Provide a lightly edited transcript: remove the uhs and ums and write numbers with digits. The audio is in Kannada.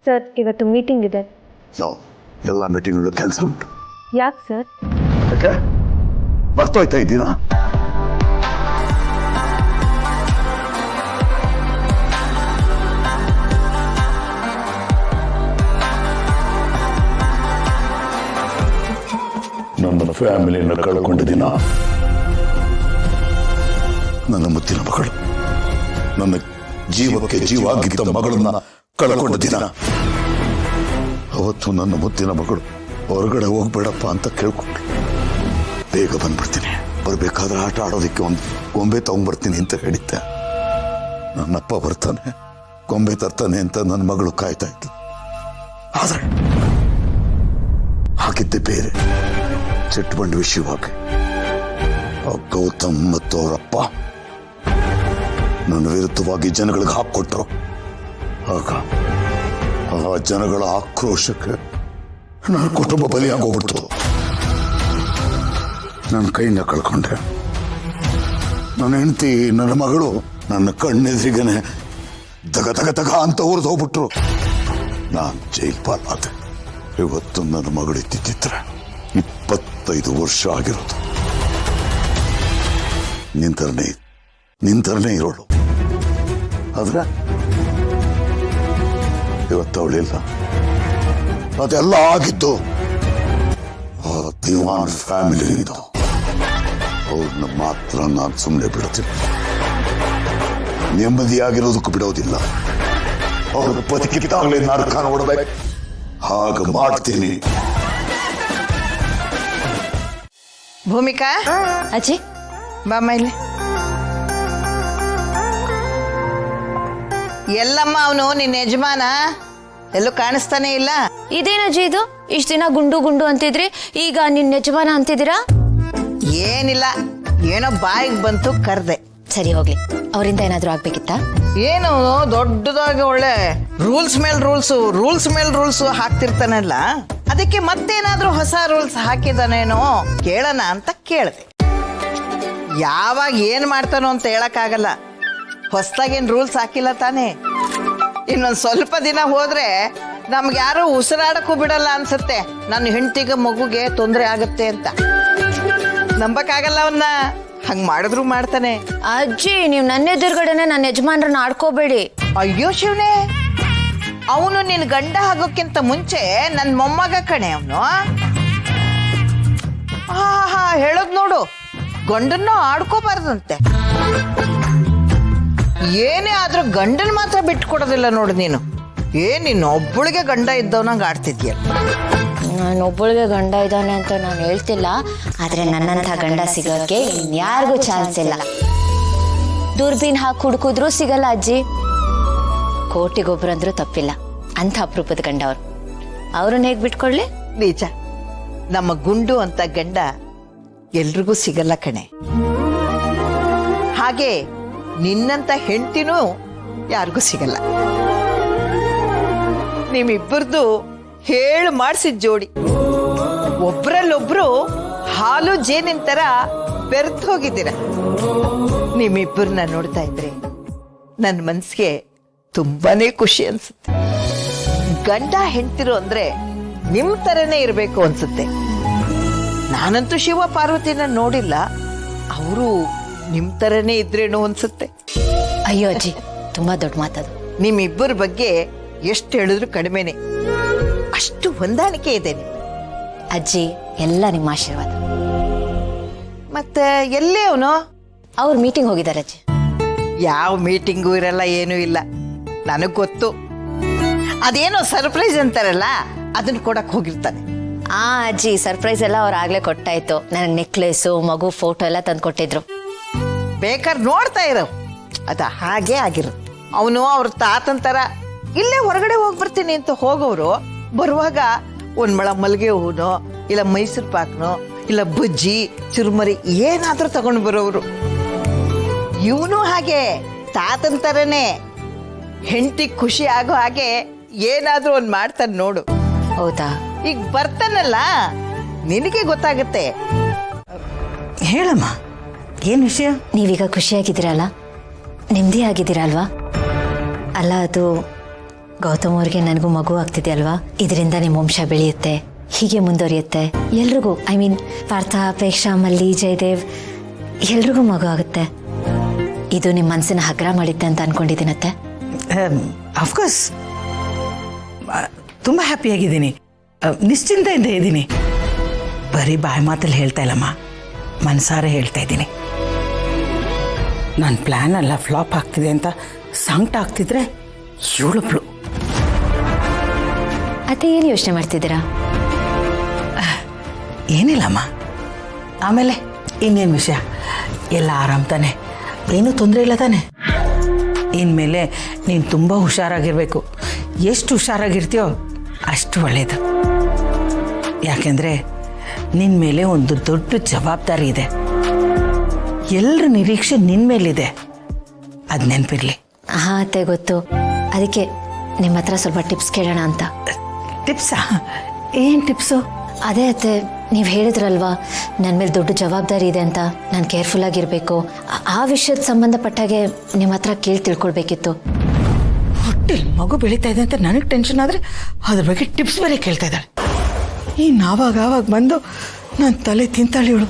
ಸರ್ ಇವತ್ತು ಮೀಟಿಂಗ್ ಇದೆ. ಎಲ್ಲ ಮೀಟಿಂಗ್ಗಳು ಕೆಲಸ ಉಂಟು. ಯಾಕೆ ಸರ್? ಯಾಕೆ ಬರ್ತೋಯ್ತಾ ಇದ್ದೀನ? ನನ್ನ ಫ್ಯಾಮಿಲಿಯನ್ನು ಕಳ್ಕೊಂಡ ದಿನ, ನನ್ನ ಮುತ್ತಿನ ಮಗಳು, ನನ್ನ ಜೀವಕ್ಕೆ ಜೀವ ಆಗಿದ್ದ ಮಗಳನ್ನ ಕಳ್ಕೊಂಡ ದಿನ, ಅವತ್ತು ನನ್ನ ಮುತ್ತಿನ ಮಗಳು ಹೊರಗಡೆ ಹೋಗ್ಬೇಡಪ್ಪ ಅಂತ ಕೇಳ್ಕೊಂಡ್ರು. ಬೇಗ ಬಂದ್ಬಿಡ್ತೀನಿ, ಬರ್ಬೇಕಾದ್ರೆ ಆಟ ಆಡೋದಕ್ಕೆ ಒಂದು ಗೊಂಬೆ ತಗೊಂಡ್ಬರ್ತೀನಿ ಅಂತ ಹೇಳಿದ್ದೆ. ನನ್ನಪ್ಪ ಬರ್ತಾನೆ, ಗೊಂಬೆ ತರ್ತಾನೆ ಅಂತ ನನ್ನ ಮಗಳು ಕಾಯ್ತಾ ಇದ್ಲು. ಆದ್ರೆ ಹಾಗಿದ್ದೆ ಬೇರೆ, ಚಿಟ್ಟಬಂಡ್ ವಿಷಯವಾಗಿ. ಗೌತಮ್ ಮತ್ತು ಅವರಪ್ಪ ನನ್ನ ವಿರುದ್ಧವಾಗಿ ಜನಗಳಿಗೆ ಹಾಕೊಟ್ರು. ಆಗ ಆ ಜನಗಳ ಆಕ್ರೋಶಕ್ಕೆ ನನ್ನ ಕುಟುಂಬ ಬಲಿಯಾಗೋಗ್ಬಿಡ್ತು. ನನ್ನ ಕೈಯಿಂದ ಕಳ್ಕೊಂಡೆ. ನನ್ನ ಹೆಂಡತಿ, ನನ್ನ ಮಗಳು ನನ್ನ ಕಣ್ಣೆದ್ರಿಗನೆ ದಗ ದಗ ದಗ ಅಂತ ಉರಿದು ಹೋಗ್ಬಿಟ್ರು. ನಾನು ಜೈಲ್ ಪಾಲಾದೆ. ಇವತ್ತು ನನ್ನ ಮಗಳು ಇದ್ದಿದ್ದಿದ್ರೆ 25 ವರ್ಷ ಆಗಿರೋದು. ನಿಂತರನೇ ಇರೋಳು. ಆದ್ರೆ ಇವತ್ತು ಅವಳಿಲ್ಲ. ಅದೆಲ್ಲ ಆಗಿದ್ದು ಆ ದಿವಾನ್ ಫ್ಯಾಮಿಲಿಯಿಂದ. ಅವ್ರನ್ನ ಮಾತ್ರ ನಾನು ಸುಮ್ಮನೆ ಬಿಡ್ತೀನಿ. ನೆಮ್ಮದಿಯಾಗಿರೋದಕ್ಕೂ ಬಿಡೋದಿಲ್ಲ. ಅವ್ರ ಬದುಕಿದ್ದಾಗಲೇ ನರಕ ನೋಡ್ಬೇಕು, ಹಾಗೆ ಮಾಡ್ತೀನಿ. ಭೂಮಿಕಾ, ಅಜ್ಜಿ ಬಾಮ್ಮ ಇಲ್ಲಿ. ಎಲ್ಲಮ್ಮ ಅವನು ನಿನ್ನ ಯಜಮಾನ? ಎಲ್ಲೂ ಕಾಣಿಸ್ತಾನೆ ಇಲ್ಲ. ಇದೇನಜ್ಜಿ ಇದು? ಇಷ್ಟ ದಿನ ಗುಂಡು ಗುಂಡು ಅಂತಿದ್ರಿ, ಈಗ ನಿನ್ನ ಯಜಮಾನ ಅಂತಿದ್ದೀರಾ? ಏನಿಲ್ಲ, ಏನೋ ಬಾಯಿಗೆ ಬಂತು ಕರ್ದೆ. ಸರಿ ಹೋಗ್ಲಿ, ಅವರಿಂದ ಏನಾದ್ರೂ ಆಗ್ಬೇಕಿತ್ತಾ? ಏನು ದೊಡ್ಡದಾಗಿ ಒಳ್ಳೆ ರೂಲ್ಸ್ ಮೇಲ್ ರೂಲ್ಸ್ ಹಾಕ್ತಿರ್ತಾನಲ್ಲ, ಅದಕ್ಕೆ ಮತ್ತೇನಾದ್ರೂ ಹೊಸ ರೂಲ್ಸ್ ಹಾಕಿದಾನೇನೋ ಕೇಳೋಣ ಅಂತ ಕೇಳಿದೆ. ಯಾವಾಗ ಏನ್ ಮಾಡ್ತಾನೋ ಅಂತ ಹೇಳಕ್ಕಾಗಲ್ಲ. ಹೊಸದಾಗೇನ್ ರೂಲ್ಸ್ ಹಾಕಿಲ್ಲ ತಾನೇ. ಇನ್ನೊಂದ್ ಸ್ವಲ್ಪ ದಿನ ಹೋದ್ರೆ ನಮ್ಗೆ ಯಾರು ಉಸಿರಾಡಕ್ಕೂ ಬಿಡಲ್ಲ ಅನ್ಸುತ್ತೆ. ನನ್ನ ಹೆಂಡತಿಗೆ ಮಗುಗೆ ತೊಂದರೆ ಆಗತ್ತೆ ಅಂತ ನಂಬಕ್ಕಾಗಲ್ಲ ಅವನ್ನ. ಹಂಗ್ ಮಾಡಿದ್ರು ಮಾಡ್ತಾನೆ. ಅಜ್ಜಿ, ನೀವು ನನ್ನ ಎದುರುಗಡೆನೆ ನನ್ನ ಯಜಮಾನ್ರನ್ನ ಆಡ್ಕೋಬೇಡಿ. ಅಯ್ಯೋ ಶಿವನೇ, ಅವನು ನಿನ್ ಗಂಡ ಆಗೋಕ್ಕಿಂತ ಮುಂಚೆ ನನ್ ಮೊಮ್ಮಗ ಕಣೆ ಅವನು. ಹಾ ಹೇಳೋದ್ ನೋಡು, ಗಂಡನ್ನು ಆಡ್ಕೋಬಾರ್ದಂತೆ. ಏನೇ ಆದ್ರೂ ಗಂಡನ್ ಮಾತ್ರ ಬಿಟ್ಕೊಡೋದಿಲ್ಲ ನೋಡು ನೀನು. ನೀನು ಒಬ್ಬಳಿಗೆ ಗಂಡ ಇದ್ದವನಂಗ ಆಡ್ತಿದ್ಯ. ನಾನು ಒಬ್ಬಳಿಗೆ ಗಂಡ ಇದ್ದಾನೆ ಅಂತ ನಾನು ಹೇಳ್ತಿಲ್ಲ, ಆದ್ರೆ ನನ್ನಂಥ ಗಂಡ ಸಿಗೋಕೆ ಇನ್ಯಾರಿಗೂ ಚಾನ್ಸ್ ಇಲ್ಲ. ದೂರ್ಬೀನ್ ಹಾಕಿ ಹುಡುಕಿದ್ರು ಸಿಗಲ್ಲ ಅಜ್ಜಿ. ಕೋಟಿಗೊಬ್ರಂದ್ರೂ ತಪ್ಪಿಲ್ಲ ಅಂತ ಅಪರೂಪದ ಗಂಡ ಅವ್ರು. ಅವ್ರನ್ನ ಹೇಗ್ ಬಿಟ್ಕೊಳ್ಳಿ? ನಿಜ, ನಮ್ಮ ಗುಂಡು ಅಂತ ಗಂಡ ಎಲ್ರಿಗೂ ಸಿಗಲ್ಲ ಕಣೆ. ಹಾಗೆ ನಿನ್ನಂತ ಹೆಂಡತಿನೂ ಯಾರಿಗೂ ಸಿಗಲ್ಲ. ನಿಮ್ಮಿಬ್ಬರದು ಹೇಳು ಮಾಡಿಸಿದ ಜೋಡಿ. ಒಬ್ರಲ್ಲೊಬ್ರು ಹಾಲು ಜೇನಿನ ತರ ಬೆರೆತು ಹೋಗಿದ್ದೀರ. ನಿಮ್ಮಿಬ್ಬರನ್ನ ನೋಡ್ತಾ ಇದ್ರೆ ನನ್ನ ಮನ್ಸಿಗೆ ತುಂಬಾನೇ ಖುಷಿ ಅನ್ಸುತ್ತೆ. ಗಂಡ ಹೆಂಡ್ತಿರು ಅಂದ್ರೆ ನಿಮ್ ತರನೇ ಇರ್ಬೇಕು ಅನ್ಸುತ್ತೆ. ನಾನಂತೂ ಶಿವ ಪಾರ್ವತಿನ ನೋಡಿಲ್ಲ, ಅವರು ನಿಮ್ ತರನೇ ಇದ್ರೇನೋ ಅನ್ಸುತ್ತೆ. ಅಯ್ಯೋ ಅಜ್ಜಿ, ತುಂಬಾ ದೊಡ್ಡ ಮಾತದು. ನಿಮ್ಮಿಬ್ಬರ ಬಗ್ಗೆ ಎಷ್ಟು ಹೇಳಿದ್ರು ಕಡಿಮೆನೆ. ಅಷ್ಟು ಹೊಂದಾಣಿಕೆ ಇದೆ ನಿಮ್. ಅಜ್ಜಿ, ಎಲ್ಲ ನಿಮ್ಮ ಆಶೀರ್ವಾದ. ಮತ್ತೆ ಎಲ್ಲೇ ಅವನು? ಅವ್ರು ಮೀಟಿಂಗ್ ಹೋಗಿದ್ದಾರೆ ಅಜ್ಜಿ. ಯಾವ ಮೀಟಿಂಗು ಇರಲ್ಲ, ಏನೂ ಇಲ್ಲ. ನನಗ್ ಗೊತ್ತು. ಅದೇನೋ ಸರ್ಪ್ರೈಸ್ ಅಂತಾರಲ್ಲ, ಅದನ್ನ ಕೊಡಕ್ ಹೋಗಿರ್ತಾನೆ. ಅಜ್ಜಿ, ಸರ್ಪ್ರೈಸ್ ಎಲ್ಲ ಅವ್ರು ಆಗ್ಲೇ ಕೊಟ್ಟಾಯ್ತು. ನನಗೆ ನೆಕ್ಲೆಸು, ಮಗು ಫೋಟೋ ಎಲ್ಲ ತಂದು ಕೊಟ್ಟಿದ್ರು. ಬೇಕಾದ್ರೆ ನೋಡ್ತಾ ಇರೋ, ಅದ ಹಾಗೆ ಆಗಿರು. ಅವನು ಅವ್ರ ತಾತನ್ ತರ ಇಲ್ಲೇ ಹೊರಗಡೆ ಹೋಗ್ಬರ್ತೀನಿ ಅಂತ ಹೋಗೋರು ಬರುವಾಗ ಒಂದ್ ಮಳ ಮಲ್ಗೆ ಹೂನೋ, ಇಲ್ಲ ಮೈಸೂರು ಪಾಕ್ನೋ, ಇಲ್ಲ ಬಜ್ಜಿ ಚುರುಮರಿ ಏನಾದ್ರೂ ತಗೊಂಡು ಬರೋರು. ಇವನು ಹಾಗೆ ತಾತನ್ ತರನೇ ಹೆಂಡತಿ ಖುಷಿ ಆಗೋ ಹಾಗೆ ಏನಾದ್ರೂ ಒಂದ್ ಮಾಡ್ತಾನೆ ನೋಡು. ಹೌದಾ? ಈಗ ಬರ್ತಾನಲ್ಲ, ನಿನಗೆ ಗೊತ್ತಾಗತ್ತೆ. ಹೇಳಮ್ಮ, ಏನ್ ವಿಷಯ? ನೀವೀಗ ಖುಷಿಯಾಗಿದ್ದೀರಲ್ಲ, ನೆಮ್ಮದಿ ಆಗಿದ್ದೀರಾ ಅಲ್ವಾ? ಅಲ್ಲ, ಅದು ಗೌತಮ್ ಅವ್ರಿಗೆ ನನಗೂ ಮಗು ಆಗ್ತಿದೆ ಅಲ್ವಾ, ಇದರಿಂದ ನಿಮ್ಮ ವಂಶ ಬೆಳೆಯುತ್ತೆ, ಹೀಗೆ ಮುಂದುವರಿಯುತ್ತೆ. ಎಲ್ರಿಗೂ, ಐ ಮೀನ್ ಪಾರ್ಥ, ಅಪೇಕ್ಷಾ, ಮಲ್ಲಿ, ಜಯದೇವ್ ಎಲ್ರಿಗೂ ಮಗು ಆಗುತ್ತೆ. ಇದು ನಿಮ್ಮ ಮನಸ್ಸಿನ ಹಗ್ರ ಮಾಡಿತ್ತೆ ಅಂತ ಅನ್ಕೊಂಡಿದ್ದೀನತ್ತೆ. ಅಫ್ಕೋರ್ಸ್ ತುಂಬ ಹ್ಯಾಪಿಯಾಗಿದ್ದೀನಿ, ನಿಶ್ಚಿಂತೆಯಿಂದ ಇದ್ದೀನಿ. ಬರೀ ಬಾಯಿ ಮಾತಲ್ಲಿ ಹೇಳ್ತಾ ಇಲ್ಲಮ್ಮ, ಮನಸಾರೆ ಹೇಳ್ತಾ ಇದ್ದೀನಿ. ನನ್ನ ಪ್ಲ್ಯಾನ್ ಎಲ್ಲ ಫ್ಲಾಪ್ ಆಗ್ತಿದೆ ಅಂತ ಸಂಕಟ ಆಗ್ತಿದ್ರೆ ಇವಳೊಬ್ಳು. ಅತ್ತೆ ಏನು ಯೋಚನೆ ಮಾಡ್ತಿದ್ದೀರಾ? ಏನಿಲ್ಲಮ್ಮ. ಆಮೇಲೆ ಇನ್ನೇನು ವಿಷಯ, ಎಲ್ಲ ಆರಾಮ್ ತಾನೆ, ಏನೂ ತೊಂದರೆ ಇಲ್ಲ ತಾನೆ. ಇನ್ಮೇಲೆ ನೀನು ತುಂಬ ಹುಷಾರಾಗಿರಬೇಕು. ಎಷ್ಟು ಹುಷಾರಾಗಿರ್ತೀಯೋ ಅಷ್ಟು ಒಳ್ಳೆಯದು. ಯಾಕೆಂದರೆ ನಿನ್ನ ಮೇಲೆ ಒಂದು ದೊಡ್ಡ ಜವಾಬ್ದಾರಿ ಇದೆ. ಎಲ್ಲರ ನಿರೀಕ್ಷೆ ನಿನ್ನ ಮೇಲಿದೆ, ಅದು ನೆನಪಿರಲಿ. ಹಾಂ ಅತ್ತೆ ಗೊತ್ತು, ಅದಕ್ಕೆ ನಿಮ್ಮ ಹತ್ರ ಸ್ವಲ್ಪ ಟಿಪ್ಸ್ ಕೇಳೋಣ ಅಂತ. ಟಿಪ್ಸಾ? ಏನು ಟಿಪ್ಸು? ಅದೇ ಅತ್ತೆ, ನೀವು ಹೇಳಿದ್ರಲ್ವಾ ನನ್ನ ಮೇಲೆ ದೊಡ್ಡ ಜವಾಬ್ದಾರಿ ಇದೆ ಅಂತ, ನಾನು ಕೇರ್ಫುಲ್ ಆಗಿರಬೇಕು. ಆ ವಿಷಯದ ಸಂಬಂಧಪಟ್ಟಾಗೆ ನಿಮ್ಮ ಹತ್ರ ಕೇಳಿ ತಿಳ್ಕೊಳ್ಬೇಕಿತ್ತು. ಹೊಟ್ಟೆಲಿ ಮಗು ಬೆಳೀತಾ ಇದೆ ಅಂತ ನನಗೆ ಟೆನ್ಷನ್ ಆದರೆ ಅದ್ರ ಬಗ್ಗೆ ಟಿಪ್ಸ್ ಬೇರೆ ಕೇಳ್ತಾ ಇದ್ದಾಳೆ. ಈ ನಾವಾಗ ಬಂದು ನನ್ನ ತಲೆ ತಿಂತಾಳೆ ಇವಳು.